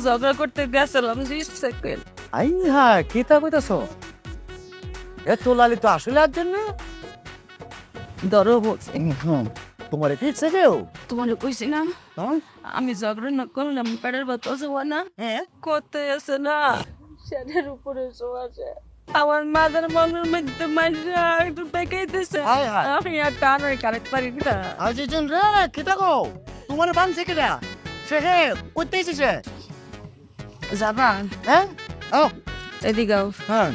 ঝগড়া করতে গেছিলাম যে সেকেন্ড আই হ্যাঁ, কি তা কইতাছো? এত লালি তো আসলে আজের না। ধরো বলছে তোমার ফিরছে কেউ? তোমার কইছি না হ্যাঁ? আমি ঝগড়া না করলাম পেটের বাত শোয়া না হ্যাঁ করতে আছে না সেটার উপরে শোয়াছে। আমার মাদার মনের মধ্যে মাইরা একটু পেকাইতেছে, হায় হায়। আমি আর টানার কারেক্ট পারি না। আজিজুল রে, কি তা গো? তোমার বানছে কিরা? সে হে কইতেছে সে। যাবা হ্যাঁ? ও এদিকে আও। হ্যাঁ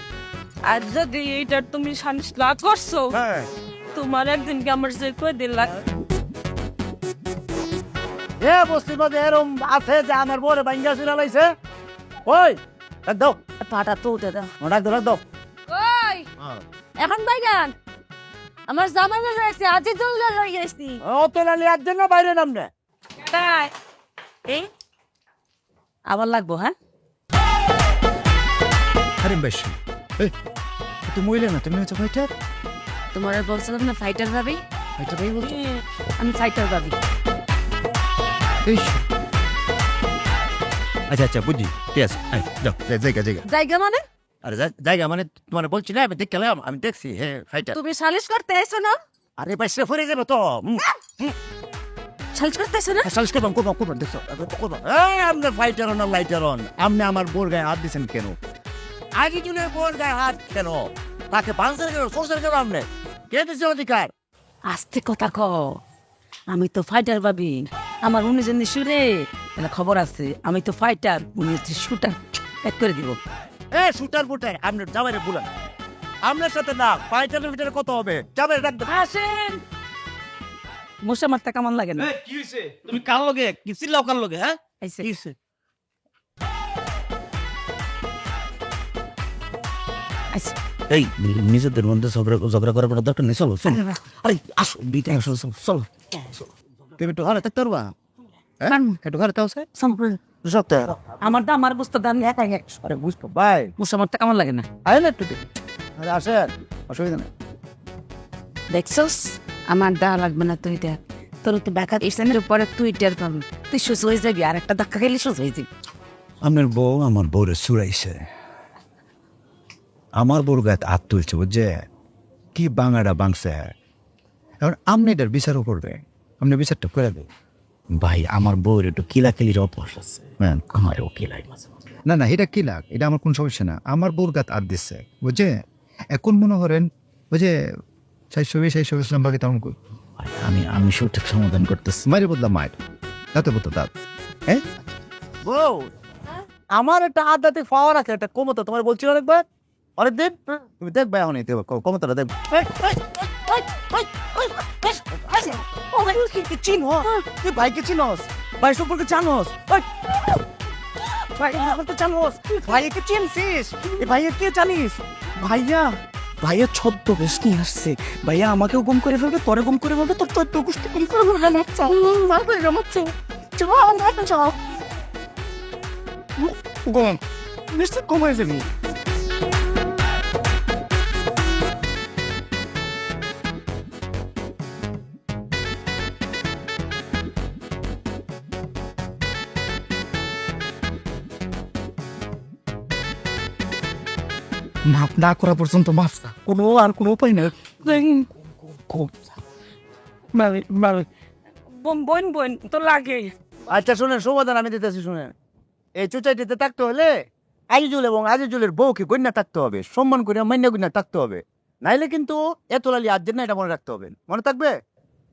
আর যদি এইটার তুমি সানিস না করছো হ্যাঁ। তোমার একদিন কি আমার যে কই দিলা এ বস্তির মধ্যে এরম আছে যে আমার বরে ভাঙ্গা চুরা লাইছে। ওই ডাক দাও, পাটা তো দাদা ডাক দাও, ডাক দাও। ওই এখন বাইগান আমার জামাইনা রয়েছে আজি দুললা রয়ে গেছি অত লালি আজের না বাইরে নামনে। তাই এই আবার লাগবো হ্যাঁ আরে বেশ এই তুমি মহিলা না, তুমি হচ্ছে ফাইটার। তোমার বলছিলাম না ফাইটার ভাবি, ফাইটার ভাই বলছো? আমি ফাইটার ভাবি। এই আচ্ছা আচ্ছা বুঝি, ঠিক আছে যাও জায়গা জায়গা। জায়গা মানে আরে জায়গা মানে তোমার বলছি না, আমি দেখলাম, আমি দেখছি হ্যাঁ ফাইটার। তুমি সালিশ করতে এসো না? আরে বাইসে ফুরে যাবে তো। সালিশ করতে এসো না? সালিশ করবাম করবাম করবাম দেখছো করবাম। এই আপনি ফাইটার না লাইটার অন, আপনি আমার বোর গায়ে হাত দিচ্ছেন কেন? আগে চলে বোর গায়ে হাত কেন? তাকে বাঁচার কেন, সোর্সের কেন? আপনি কে দিচ্ছে অধিকার? আস্তে কথা ক, আমি তো ফাইটার ভাবি। আমার উনি যদি শুরে তাহলে খবর আছে, আমি তো ফাইটার, উনি হচ্ছে শুটার, এক করে দিব। এ শুটার বুটার আপনি যাবারে বলেন, আপনার সাথে না ফাইটারের ভিতরে কত হবে? যাবারে ডাক দেন। আসেন মশা মারতে কেমন লাগে না? কি হইছে? তুমি কার লগে কি চিল্লাও কার লগে? হ্যাঁ আইছে কি হইছে? আইছে এই নিজেদের মধ্যে ঝগড়া করার কোনো দরকার নেই, চলো চলো। আরে আসো বিটা আসো, চলো চলো। তুমি একটু ঘরে থাকতে পারবা? হ্যাঁ একটু ঘরে থাকো স্যার। আমার দা আমার বুঝতে দাম একাই এক আরে বুঝতো ভাই, মশা মারতে কেমন লাগে না? আয় না একটু দে। আরে আসেন, অসুবিধা নেই। দেখছস আমার দা লাগবে না, তুই দেখ তোর তো ব্যাকা ইসলামের উপরে তুই টের পাবি, তুই সুস্থ হয়ে যাবি, আর একটা ধাক্কা খেলে সুস্থ হয়ে যাবি। আপনার বউ আমার বউরে চুরাইছে, আমার বউর গায়ে হাত তুলছে, বুঝছে? কি বাঙাটা বাংছে। এখন আপনি এটার বিচারও করবে, আপনি বিচারটা করে দেবে। ভাই আমার বউর একটু কিলাকিলির অভ্যাস আছে, হ্যাঁ আমারও কিলাই মাঝে মাঝে। না না, এটা কি লাগ, এটা আমার কোন সমস্যা না। আমার বউর গায়ে হাত দিচ্ছে, বুঝছে? এখন মনে করেন বুঝে 420 নাম্বারকে তেমন ভাই আমি সঠিক সমাধান করতেছি। মায়ের বদলা মায়ের, দাঁতে বলতো দাঁত। হ্যাঁ বউ, আমার একটা আধ্যাত্মিক পাওয়ার আছে, একটা ক্ষমতা তোমার বলছিল একবার অনেকদিন। তুমি দেখবে এখন এই ক্ষমতাটা দেখবে। চিনো তুই ভাইকে চিনস, ভাই সম্পর্কে জানোস, ভাই সম্পর্কে জানোস, ভাইকে চিনছিস, এই ভাইয়া কে জানিস? ভাইয়া ছদ্মবেশ নিয়ে আসছে, ভাইয়া আমাকেও গুম করে ফেলবে, পরে গুম করে ফেলবে, তোর তো গোষ্ঠী গুম করে ফেলবে না। গম নিশ্চিত কম হয়ে যাবি। মাফ না করা পর্যন্ত মাফ না, কোনো উপায় নেই। বোন বোন তো লাগে। আচ্ছা শুনেন, সমাধান আমি দিতেছি শুনেন। এই চুচাইটিতে থাকতে হলে আজিজুল এবং আজিজুলের বউকে গণ্যা থাকতে হবে, সম্মান করে মান্য গণ্যা থাকতে হবে, নাইলে কিন্তু এতলালি আর্জেন্ট না, এটা মনে রাখতে হবে। মনে থাকবে?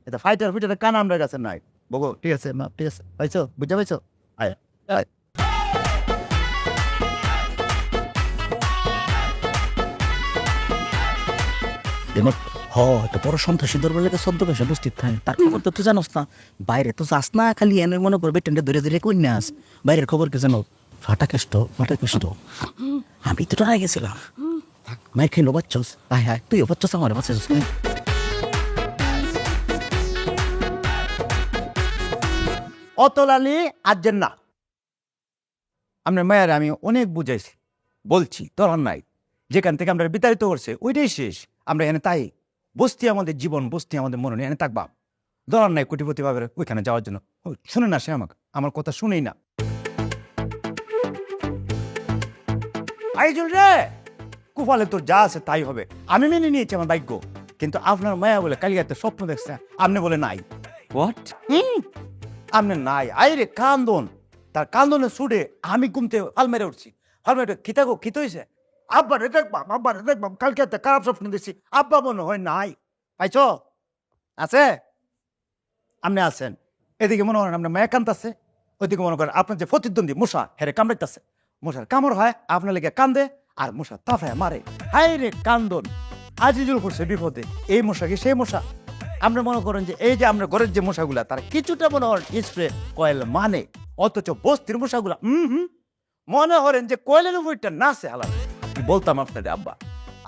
এটা ফাইটার ফিটারের কান আমরা কাছে নাই। বগো ঠিক আছে মা, ঠিক আছে, পাইছো, বুঝতে পাইছো? আয় আয়। হ একটা বড় সন্ত্রাসী দরবার লেগে সদ্য পেশে উপস্থিত থাকে, তার খবর তো তুই জানোস না, বাইরে তো যাস না, খালি এনে মনে করবে টেন্ডে ধরে ধরে কই নাস, বাইরের খবর কে জানো, ফাটা কেষ্ট। আমি তো টাকা গেছিলাম, মাই খেলো বাচ্চস, হায় হায় তুইও বাচ্চস, আমার বাচ্চাস। অতলালি আর্জেন্ট না। আপনার মায়ের আমি অনেক বুঝাইছি, বলছি দরকার নাই, যেখান থেকে আমরা বিতাড়িত করছে ওইটাই শেষ। আমরা এখানে তাই বস্তি আমাদের জীবন, বস্তি আমাদের মরণ, এখানে থাকবা। দরকার নাই কোটিপতি ভাবে ওইখানে যাওয়ার জন্য। ও, শুনে না সে আমাকে, আমার কথা শুনেই না। আইজুল রে, কুফালে তোর যা আছে তাই হবে, আমি মেনে নিয়েছি আমার ভাগ্য। কিন্তু আপনার মায়া বলে কালিয়াতে স্বপ্ন দেখছে, আপনি বলে নাই। হোয়াট? আপনি নাই, আইরে কান্দন, তার কান্দনে ছুটে আমি ঘুমতে আলমারে উঠছি। আলমারে খিতা গো, খিত হয়েছে, আব্বা রে দেখবাম, আব্বা রে দেখবাম, কালকে একটা খারাপ স্বপ্ন দেখছি, আব্বা মনে হয় নাই। পাইছ? আছে? আপনি আছেন, এদিকে মনে করেন আপনার মায়া কান্দাছে, ওইদিকে মনে করেন আপনার যে প্রতিদ্বন্দ্বী মশা হেরে কামড়াইতেছে, মশার কামড় হয়, আপনার লেগে কান্দে, আর মশা তাফায় মারে। হাই রে কান্দন, আজিজুল পড়ছে বিপদে, এই মশা কি সেই মশা? আমরা মনে করেন যে এই যে আমরা ঘরের যে মশাগুলা, তারা কিছুটা মনে করেন স্প্রে কয়েল মানে, অথচ বস্তির মশাগুলা মনে করেন যে কয়েলের উপরটা নাচে হালা। কি বলতাম আপনাদের আব্বা,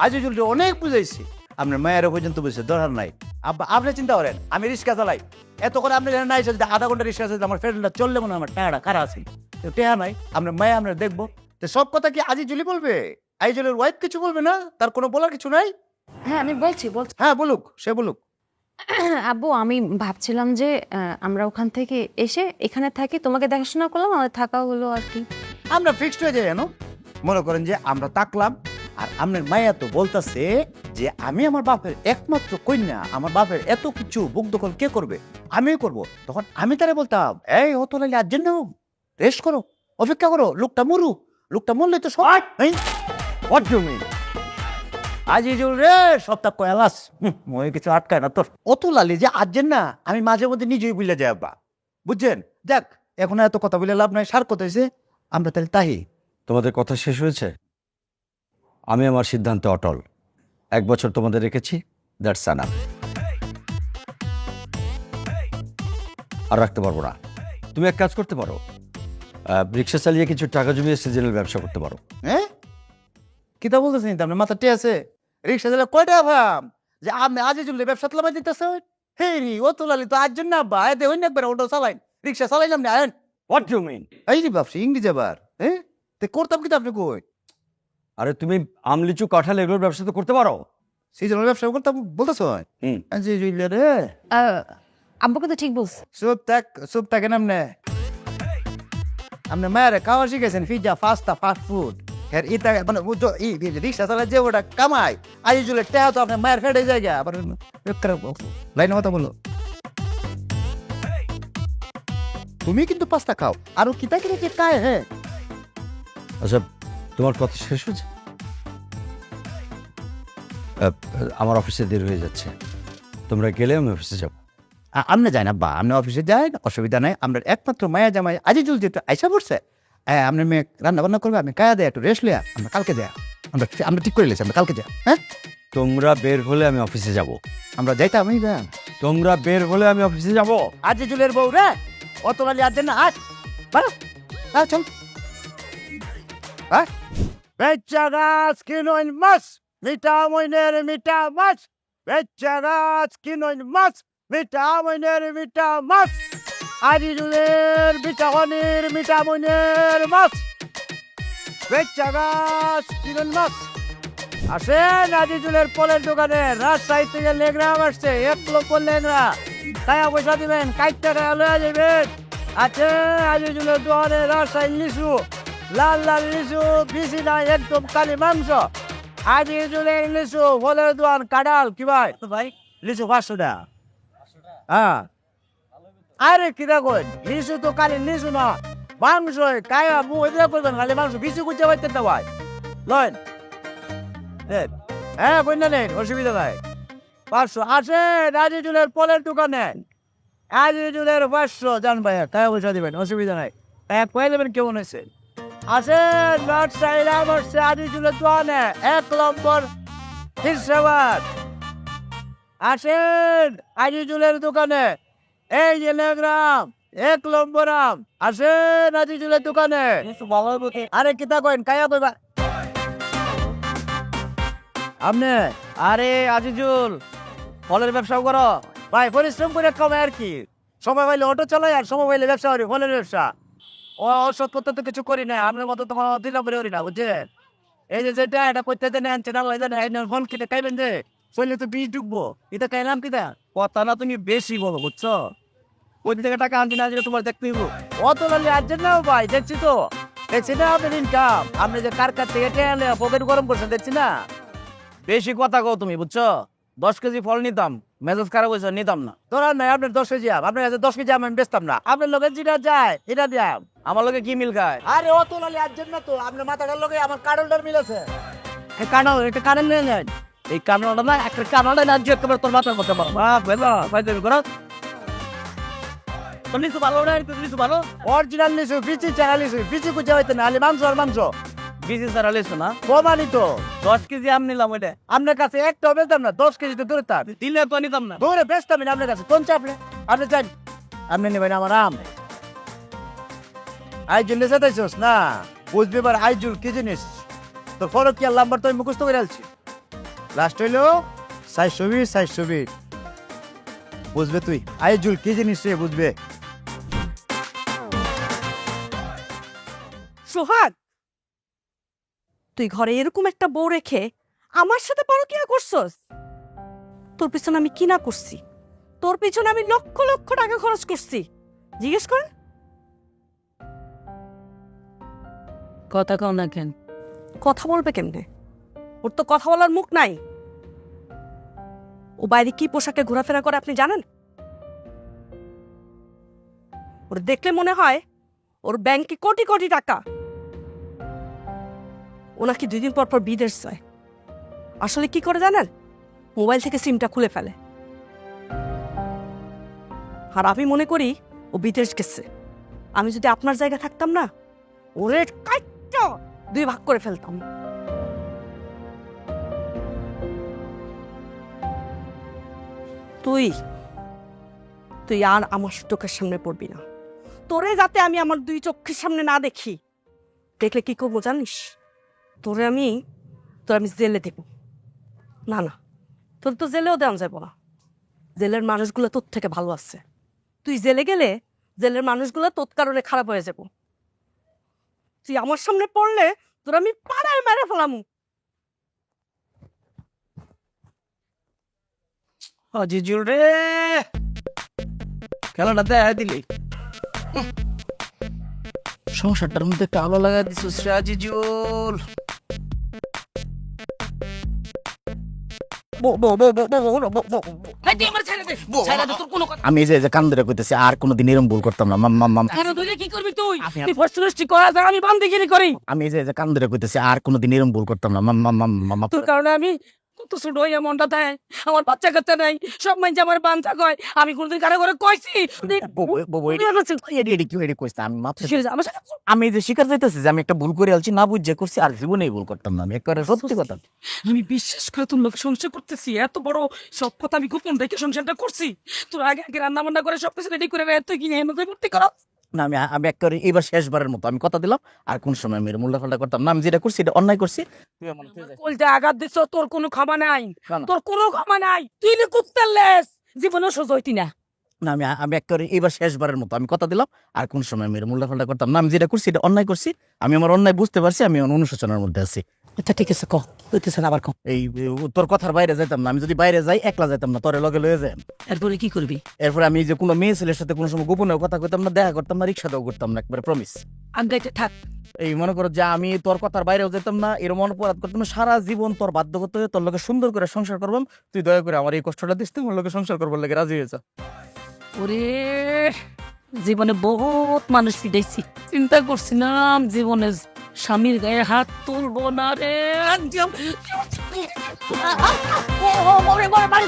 আজিজুল অনেক বুঝাইছি, আপনার মায়ের পর্যন্ত বুঝছে দরকার নাই। আব্বা আপনি চিন্তা করেন, আমি রিক্সা চালাই, এত করে আপনি জানেন নাই, যদি আধা ঘন্টা রিক্সা চালাই আমার ফ্রেন্ডটা চললে মনে হয় আমার টায়াটা কারা আছে, টেহা নাই, আপনার মায়ে আমরা দেখবো। তো সব কথা কি আজিজুলি বলবে? আজিজুলের ওয়াইফ কিছু বলবে না? তার কোনো বলার কিছু নাই? হ্যাঁ আমি বলছি। হ্যাঁ বলুক, সে বলুক। আব্বু আমি ভাবছিলাম যে আমরা ওখান থেকে এসে এখানে থাকি, তোমাকে দেখাশোনা করলাম, আমাদের থাকা হলো আর কি। আমরা ফিক্সড হয়ে যাই জানো, মনে করেন যে আমরা তাকলাম, আর আপনার মায়া তো বলতেছে যে আমি আমার বাপের একমাত্র কন্যা, আমার বাপের এত কিছু বুক দখল কে করবে, আমিই করব। তখন আমি তারে বলতাম, এই অত লাগলে আর জন্য রেস্ট করো, অপেক্ষা করো, লোকটা মরু, লোকটা মরলে তো সবাই হোয়াট ডু মিন? আজিজুল রে, সপ্তাহ কয়ালাস মনে কিছু আটকায় না তোর। অত লালি যে আর্জেন্ট না, আমি মাঝে মধ্যে নিজেই বুঝলে যাই আব্বা, বুঝছেন? দেখ এখন এত কথা বলে লাভ নাই, সার কথা হয়েছে, আমরা তাহলে তাই। তোমাদের কথা শেষ হয়েছে? আমি আমার সিদ্ধান্তে অটল। 1 বছর তোমাদের রেখেছি, দ্যাটস এনাফ। আর রাখতে পারবো না। তুমি এক কাজ করতে পারো, রিক্সা চালিয়ে কিছু টাকা জমিয়ে সিজনাল ব্যবসা করতে পারো। হ্যাঁ কিতা বলতেছেন? আপনার মাথা টে আছে? রিক্সা দিলে কয়টা ভাব যে আপনি আজে চললে ব্যবসা তোলা দিতেছে? হে রি ও তোলালি তো আজ জন্য আব্বা এতে হইন একবার ওটা চালাইন, রিক্সা চালাইলাম না আইন। What you mean? এই রে বাপসি ইংরেজি আবার, হ্যাঁ তে করতাম কিন্তু আপনি কই? আরে তুমি আমলিচু কাঁঠাল এগুলোর ব্যবসা তো করতে পারো। সেই জন্য ব্যবসা করতাম বলতেছ? হুম। জি জুইলে রে, আব্বু কিন্তু ঠিক বলছে। চুপ থাকেন আপনি। আপনি মায়ের খাওয়া শিখেছেন, পিজ্জা, পাস্তা, ফাস্ট ফুড। হ্যাঁ ইটা মানে রিক্সা চালায় যে ওটা কামাই, আইজুলে টেহা তো আপনার মায়ের ফেটে জায়গা। আবার লাইন কথা বলো, তুমি কিন্তু পাস্তা খাও, আরো কিতা কিনে যে খায়। হ্যাঁ আচ্ছা তোমার কথা শেষ হয়েছে? আমার অফিসে দেরি হয়ে যাচ্ছে, তোমরা গেলে আমি অফিসে যাব। আপনি যাই না বা আপনি অফিসে যাই, অসুবিধা নাই। আমরা একমাত্র মায়া জামাই আজিজুল যেহেতু আইসা পড়ছে, আপনার মেয়ে রান্না বান্না করবে, আমি কায়া দেয় একটু রেস্ট লিয়া, আমরা কালকে যাই। আমরা ঠিক করে লেছি আমরা কালকে যাই। হ্যাঁ তোমরা বের হলে আমি অফিসে যাব। আমরা যাইতাম। তোমরা বের হলে আমি অফিসে যাব। আজিজুলের বউ রে, অত গালি আর দেন না, আজ বাড়ো, চল। বেচা গাছ কিনোইন মাছ, মিঠা মইনের মিঠা মাছ, বেচা গাছ কিনোইন মাছ, মিঠা মইনের মিঠা মাছ, আজিজুলের মিঠা হনির মিঠা মইনের মাছ, বেচা গাছ কিনোইন মাছ। আসেন আজিজুলের ফলের দোকানে, রাজশাহী থেকে লেংরা আসছে, 1 লক্ষ লেংরা, টাকা পয়সা দিবেন, কাইটটা টাকা লয়ে যাবেন। আছে আজিজুলের দোকানে রাজশাহী লিচু, লাল লাল লিচু, বিচি নাই, একদম কালি মাংস। আজিজুলের লিচু, ফলের দোকান, কাঁঠাল কি ভাই? ভাই লিচু 500 টাকা। হ্যাঁ আরে কিরা কই, লিচু তো কালি লিচু না, মাংস কায়া মু এগুলো করবেন খালি মাংস বেশি কুচে পাইতে না ভাই লয়েন দেন। হ্যাঁ বন্যা নেন অসুবিধা নাই 500 আসেন আজিজুলের ফলের দোকানে আজিজুলের 500 জান ভাইয়া টাকা পয়সা দিবেন অসুবিধা নাই এক কয়ে দেবেন কেমন হয়েছে আসেন নট সাইলা বসছে আজিজুলের দোকানে 1 নম্বর হিসাবাদ আসেন আজিজুলের দোকানে এই যে লেগ্রাম 1 নম্বর আম আসেন আজিজুলের দোকানে আরে কিতা কইন কায়া কইবা আপনি আরে আজিজুল ফলের ব্যবসাও করো? ভাই পরিশ্রম করে কমে আর কি সময় পাইলে অটো চালাই আর সময় পাইলে ব্যবসা করি ফলের ব্যবসা ও অসৎ করতে তো কিছু করি না আপনার মতো তোমার দিন করি না বুঝছেন এই যে যেটা এটা করতে দেন আনছে না ফোন কিনে খাইবেন যে শরীরে তো বীজ ঢুকবো এটা খাইলাম কিতা কথা না তুমি বেশি বলো বুঝছো? ওই থেকে টাকা আনছি না আজকে তোমার দেখতে হইব। অত লালি আসছেন না ভাই দেখছি তো দেখছি না আপনার ইনকাম আপনি যে কার কাছ থেকে টেনে পকেট গরম করছেন দেখছি না বেশি কথা কও তুমি বুঝছো? 10 কেজি ফল নিতাম, মেজাজ খারাপ হয়েছে, নিতাম না। ধরার নাই আপনার 10 কেজি আম আপনার কাছে 10 কেজি আম আমি বেচতাম না আপনার লোকের যেটা যায় এটা দিয়াম আমার লোকে কি মিল খায়? আরে অত লালি আসছেন না তো আপনার মাথাটার লোকে আমার কারণটার মিল আছে একটা কারণ নিয়ে নেন। এই কারণটা না একটা কারণটা না যে একেবারে তোর মাথার মধ্যে মারো। বাপ বেলা ভাই তুমি করো তোর নিচু ভালো না তুই নিচু ভালো অরিজিনাল লিচু বিচি চারা লিচু বিচি কুচা হইতে না আলি মাংস আর মাংস বিজি সারা লিচু না প্রমাণিত 10 কেজি আম নিলাম ওইটা আপনার কাছে একটা বেচতাম না 10 কেজি তো দূরে তার দিলে তো নিতাম না। দূরে বেচতাম না আপনার কাছে কোন চাপলে আপনি চান আপনি নেবেন আমার আম আইজুল যেতেছিস না বুঝবি এবার আইজুল কি জিনিস তোর ফরক কি নাম্বার তো আমি মুখস্থ করে আলছি লাস্ট হইলো 420 বুঝবে তুই আইজুল কি জিনিস রে বুঝবে সোহাগ তুই ঘরে এরকম একটা বউ রেখে আমার সাথে পরকিয়া করছস তোর পিছনে আমি কি না করছি তোর পিছনে আমি লক্ষ লক্ষ টাকা খরচ করছি জিজ্ঞেস কর কথা কও না কেন? কথা বলবে কেমনে ওর তো কথা বলার মুখ নাই ও বাইরে কি পোশাকে ঘোরাফেরা করে আপনি জানেন ওর দেখলে মনে হয় ওর ব্যাংকে কোটি কোটি টাকা ও নাকি 2 দিন পর পর বিদেশ যায় আসলে কি করে জানেন মোবাইল থেকে সিমটা খুলে ফেলে আর আমি মনে করি ও বিদেশ গেছে আমি যদি আপনার জায়গা থাকতাম না ওরে কাইট্টা 2 ভাগ করে ফেলতাম তুই তুই আর আমার চোখের সামনে পড়বি না তোরে যাতে আমি আমার 2 চোখের সামনে না দেখি দেখলে কি করবো জানিস তোর আমি জেলে দেব না না তোর তো জেলেও দেওয়া যাবো না জেলের মানুষগুলো তোর থেকে ভালো আছে তুই জেলে গেলে জেলের মানুষগুলো তোর কারণে খারাপ হয়ে যাব তুই আমার সামনে পড়লে তোর আমি পাড়ায় মেরে ফেলামু আজিজুল রে খেলাটা দেয় দিলি সংসারটার মধ্যে একটা আলো লাগা দিছিস রে আজিজুল। আমি এই যে কান ধরে কইতেছি আর কোনোদিন এরকম ভুল করতাম না কি করবি তুই? তুই ফসলষ্টি করা যায় আমি বান্দিগিরি করি। আমি এই যে কান ধরে কইতেছি আর কোনোদিন এরকম ভুল করতাম না তোর কারণে আমি কত ছোট হইয়া মনটা দেয় আমার বাচ্চা কাচ্চা নাই সব মাইনছে আমার বাঞ্চা কয় আমি কোনদিন কারো করে কইছি আমি এই যে শিকার যাইতেছি যে আমি একটা ভুল করে আলছি না বুঝে করছি আর জীবনেই ভুল করতাম না আমি একবারে সত্যি কথা আমি বিশ্বাস করে তোর লোক সংসার করতেছি এত বড় সব কথা আমি গোপন রেখে সংসারটা করছি তোর আগে আগে রান্না বান্না করে সবকিছু রেডি করে এত কিনে এনে ভর্তি করা না আমি একবারে এইবার শেষবারের মতো আমি কথা দিলাম আর কোন সময় আমি মূল্য ফাল্টা করতাম না আমি যেটা করছি এটা অন্যায় করছি তুই আমার কলতে আঘাত দিছ তোর কোনো ক্ষমা নাই না, না। তোর কোনো ক্ষমা নাই তুই নে কুত্তার লেস জীবনেও সোজা হইতি না না আমি একবারে এইবার শেষবারের মতো আমি কথা দিলাম আর কোন সময় আমি মূল্য ফাল্টা করতাম না আমি যেটা করছি এটা অন্যায় করছি আমি আমার অন্যায় বুঝতে পারছি আমি অনুশোচনার মধ্যে আছি আচ্ছা ঠিক আছে কইতেছেন আবার কম এই তোর কথার বাইরে যাইতাম না আমি যদি বাইরে যাই একলা যাইতাম না তোরে লগে লয়ে যাই এরপরে কি করবি এরপরে আমি যে কোনো মেয়ে ছেলের সাথে কোনো সময় গোপনে কথা কইতাম না দেখা করতাম না রিক্সাতেও করতাম না একবারে প্রমিস আগাইতে থাক এই মনে করো যে আমি তোর কথার বাইরেও যেতাম না এরকম অপরাধ করতাম না সারা জীবন তোর বাধ্য করতে হয়ে তোর লোকে সুন্দর করে সংসার করবাম তুই দয়া করে আমার এই কষ্টটা দিস তুই আমার লোকে সংসার করবার লাগে রাজি হয়েছে ওরে জীবনে বহুত মানুষ পিটাইছি, চিন্তা করছিলাম জীবনে স্বামীর গায়ে হাত তুলবো না রে। একদম বাড়ি